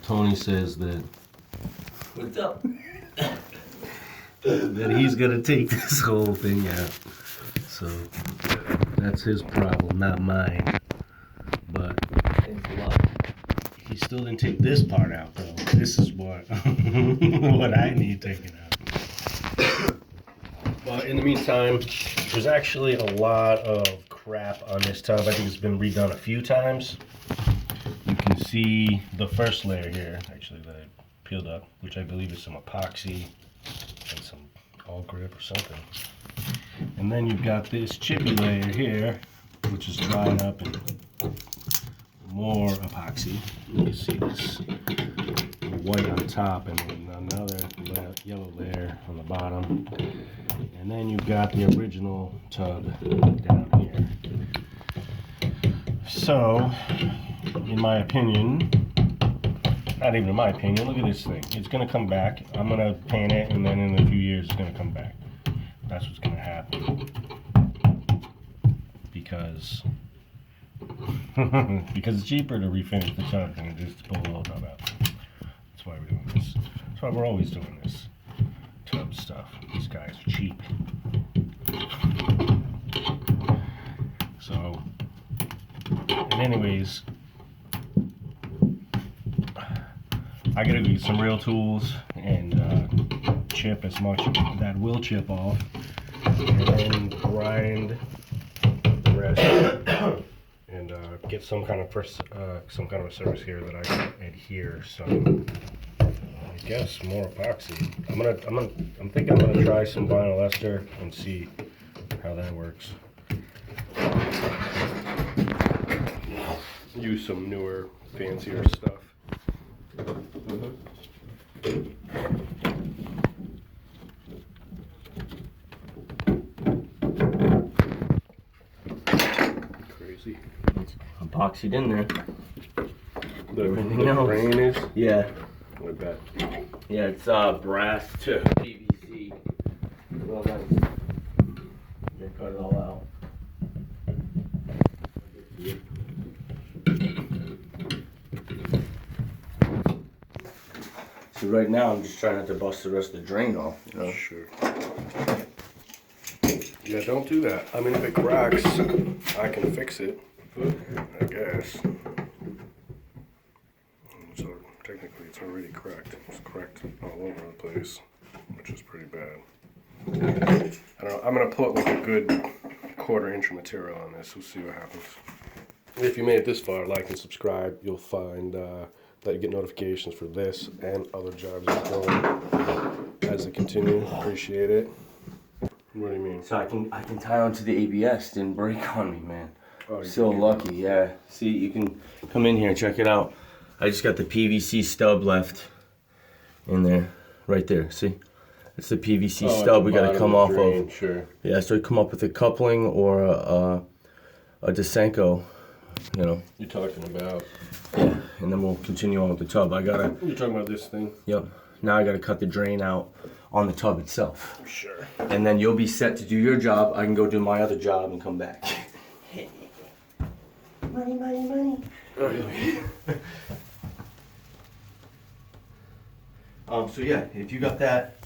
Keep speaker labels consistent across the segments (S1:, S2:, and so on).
S1: Tony says that
S2: What's up?
S1: that he's gonna take this whole thing out. So that's his problem, not mine. But
S2: Thanks a lot.
S1: he still didn't take this part out, though. This is what what I need taken out. Well, in the meantime, there's actually a lot of crap on this tub. I think it's been redone a few times. You can see the first layer here, actually, that I peeled up, which I believe is some epoxy and some all grip or something. And then you've got this chippy layer here, which is dried up and more epoxy. You can see this white on top and then another yellow layer on the bottom. And then you've got the original tub down here. So, in my opinion, not even in my opinion, look at this thing. It's going to come back. I'm going to paint it, and then in a few years it's going to come back. That's what's going to happen. Because it's cheaper to refinish the tub than it is to pull the whole tub out. That's why we're doing this. That's why we're always doing this tub stuff. These guys are cheap. So, and anyways, I gotta get some real tools and chip as much that will chip off, and then grind the rest, and get some kind of a surface here that I can adhere. So I guess more epoxy. I'm thinking I'm gonna try some vinyl ester and see how that works. Use some newer, fancier stuff. Crazy.
S2: It's epoxied in there.
S1: The
S2: else?
S1: grain is?
S2: Yeah.
S1: I bet.
S2: Yeah, it's brass to PVC. Well, nice. They cut it all out. So right now I'm just trying not to bust the rest of the drain off, you know?
S1: Sure. Yeah, don't do that. I mean, if it cracks, I can fix it, I guess. So technically it's already cracked. It's cracked all over the place, which is pretty bad. I don't know. I'm gonna put like a good 1/4 inch of material on this. We'll see what happens. If you made it this far, like and subscribe. You'll find that you get notifications for this and other jobs as they continue. Appreciate it. What do you mean?
S2: So I can tie onto the ABS. Didn't break on me, man.
S1: Oh,
S2: So lucky, yeah. See, you can come in here and check it out. I just got the PVC stub left in there, right there. See, it's the PVC stub. We got to come off of.
S1: Sure.
S2: Yeah, so we come up with a coupling or a Desenko, you know.
S1: You're talking about.
S2: Yeah, and then we'll continue on with the tub.
S1: You're talking about this thing.
S2: Yep. Now I gotta cut the drain out on the tub itself.
S1: Sure.
S2: And then you'll be set to do your job. I can go do my other job and come back. Money, money, money. So yeah, if you got that,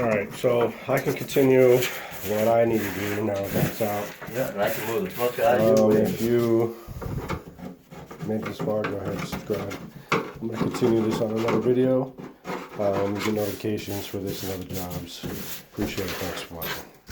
S1: All right, so I can continue what I need to do now that that's out.
S2: Yeah, and I can move the fuck out of your way.
S1: If you made this far, go ahead and subscribe. I'm going to continue this on another video. You get notifications for this and other jobs. Appreciate it. Thanks for watching.